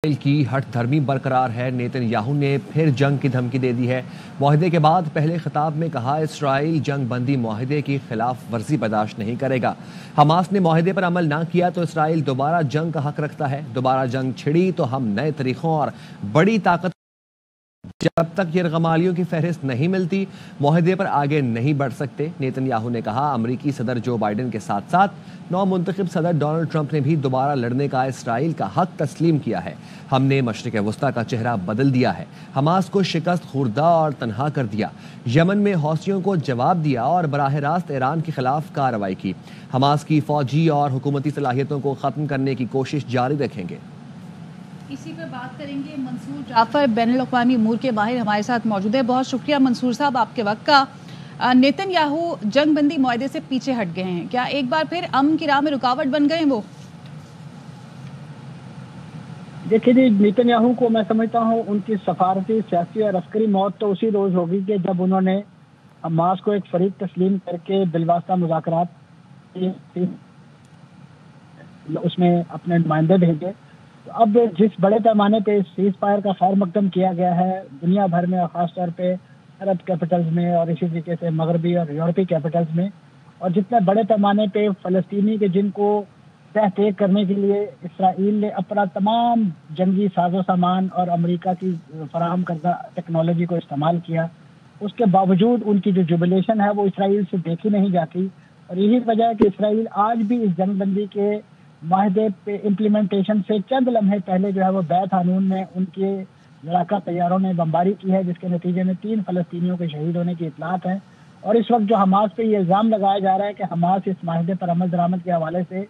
اسرائیل کی ہٹ دھرمی برقرار ہے۔ نیتن یاہو نے پھر جنگ کی دھمکی دے دی ہے۔ معاہدے کے بعد پہلے خطاب میں کہا اسرائیل جنگ بندی معاہدے کی خلاف ورزی برداشت نہیں کرے گا۔ حماس نے معاہدے پر عمل نہ کیا تو اسرائیل دوبارہ جنگ کا حق رکھتا ہے۔ دوبارہ جنگ چھڑی تو ہم نئے طریقوں اور بڑی طاقت جب تک یرغمالیوں کی فہرست نہیں ملتی معاہدے پر آگے نہیں بڑھ سکتے۔ نیتن یاہو نے کہا امریکی صدر جو بائیڈن کے ساتھ ساتھ نو منتخب صدر ڈونلڈ ٹرمپ نے بھی دوبارہ لڑنے کا اسرائیل کا حق تسلیم کیا ہے۔ ہم نے مشرق وسطیٰ کا چہرہ بدل دیا ہے، حماس کو شکست خوردہ اور تنہا کر دیا، یمن میں حوثیوں کو جواب دیا اور براہ راست ایران کے خلاف کارروائی کی۔ حماس کی فوجی اور حکومتی صلاحیتوں کو ختم کرنے کی کوشش جاری رکھیں گے۔ اسی پر بات کریں گے منصور جعفر بین الاقوامی امور کے ماہر ہمارے ساتھ موجود ہے۔ بہت شکریہ منصور صاحب آپ کے وقت کا۔ نیتن یاہو جنگ بندی معاہدے سے پیچھے ہٹ گئے ہیں، کیا ایک بار پھر امن کی راہ میں رکاوٹ بن گئے وہ؟ دیکھیے جی، نیتن یاہو کو میں سمجھتا ہوں ان کی سفارتی، سیاسی اور عسکری موت تو اسی روز ہوگی کہ جب انہوں نے حماس کو ایک فریق تسلیم کر کے بالواسطہ مذاکرات اس میں اپنے نمائندے بھیجے۔ اب جس بڑے پیمانے پہ سیز فائر کا خیر مقدم کیا گیا ہے دنیا بھر میں، اور خاص طور پہ عرب کیپٹلز میں اور اسی طریقے سے مغربی اور یورپی کیپٹلز میں، اور جتنے بڑے پیمانے پہ فلسطینی کے جن کو تہ تیگ کرنے کے لیے اسرائیل نے اپنا تمام جنگی ساز و سامان اور امریکہ کی فراہم کردہ ٹیکنالوجی کو استعمال کیا، اس کے باوجود ان کی جو جوبلیشن ہے وہ اسرائیل سے دیکھی نہیں جاتی۔ اور یہی وجہ ہے کہ اسرائیل آج بھی اس جنگ بندی کے معاہدے پہ امپلیمنٹیشن سے چند لمحے پہلے جو ہے وہ بیت حانون میں ان کے لڑاکا طیاروں نے بمباری کی ہے، جس کے نتیجے میں 3 فلسطینیوں کے شہید ہونے کی اطلاعات ہیں۔ اور اس وقت جو حماس پہ یہ الزام لگایا جا رہا ہے کہ حماس اس معاہدے پر عمل درآمد کے حوالے سے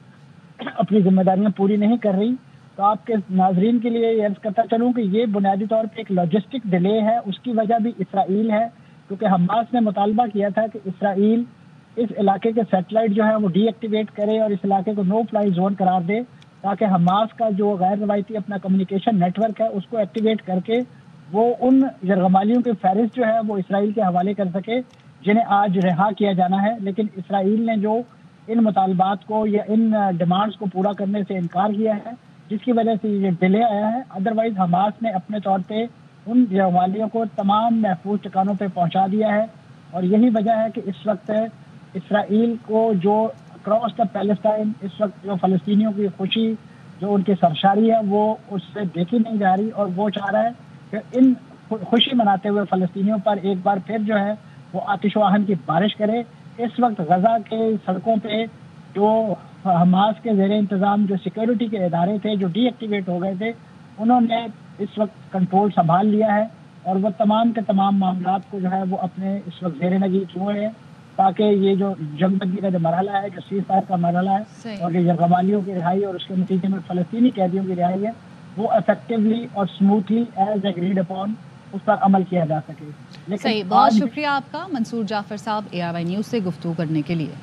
اپنی ذمہ داریاں پوری نہیں کر رہی، تو آپ کے ناظرین کے لیے یہ عرض کرتا چلوں کہ یہ بنیادی طور پہ ایک لاجسٹک ڈیلے ہے۔ اس کی وجہ بھی اسرائیل ہے، کیونکہ حماس نے مطالبہ کیا تھا کہ اسرائیل اس علاقے کے سیٹلائٹ جو ہے وہ ڈی ایکٹیویٹ کرے اور اس علاقے کو نو فلائی زون قرار دے، تاکہ حماس کا جو غیر روایتی اپنا کمیونیکیشن نیٹ ورک ہے اس کو ایکٹیویٹ کر کے وہ ان یرغمالیوں کی فہرست جو ہے وہ اسرائیل کے حوالے کر سکے جنہیں آج رہا کیا جانا ہے۔ لیکن اسرائیل نے جو ان مطالبات کو یا ان ڈیمانڈز کو پورا کرنے سے انکار کیا ہے، جس کی وجہ سے یہ ڈیلے آیا ہے۔ ادروائز حماس نے اپنے طور پہ ان یرغمالیوں کو تمام محفوظ ٹھکانوں پہ پہنچا دیا ہے، اور یہی وجہ ہے کہ اس وقت اسرائیل کو جو اکراس دا پیلسٹائن اس وقت جو فلسطینیوں کی خوشی، جو ان کی سرشاری ہے، وہ اس سے دیکھی نہیں جا رہی، اور وہ چاہ رہا ہے کہ ان خوشی مناتے ہوئے فلسطینیوں پر ایک بار پھر جو ہے وہ آتش و آہن کی بارش کرے۔ اس وقت غزہ کے سڑکوں پہ جو حماس کے زیر انتظام جو سیکیورٹی کے ادارے تھے جو ڈی ایکٹیویٹ ہو گئے تھے، انہوں نے اس وقت کنٹرول سنبھال لیا ہے، اور وہ تمام کے تمام معاملات کو جو ہے وہ اپنے اس وقت زیر نظر ہوئے ہیں، تاکہ یہ جو جنگ بندی کا جو مرحلہ ہے، جو سیز فائر کا مرحلہ ہے، اور یہ یرغمالیوں کی رہائی اور اس کے نتیجے میں فلسطینی قیدیوں کی رہائی ہے، وہ افیکٹولی اور اسموتھلی ایز ایگریڈ اپون اس پر عمل کیا جا سکے۔ صحیح، بہت شکریہ آپ کا منصور جعفر صاحب، ARY نیوز سے گفتگو کرنے کے لیے۔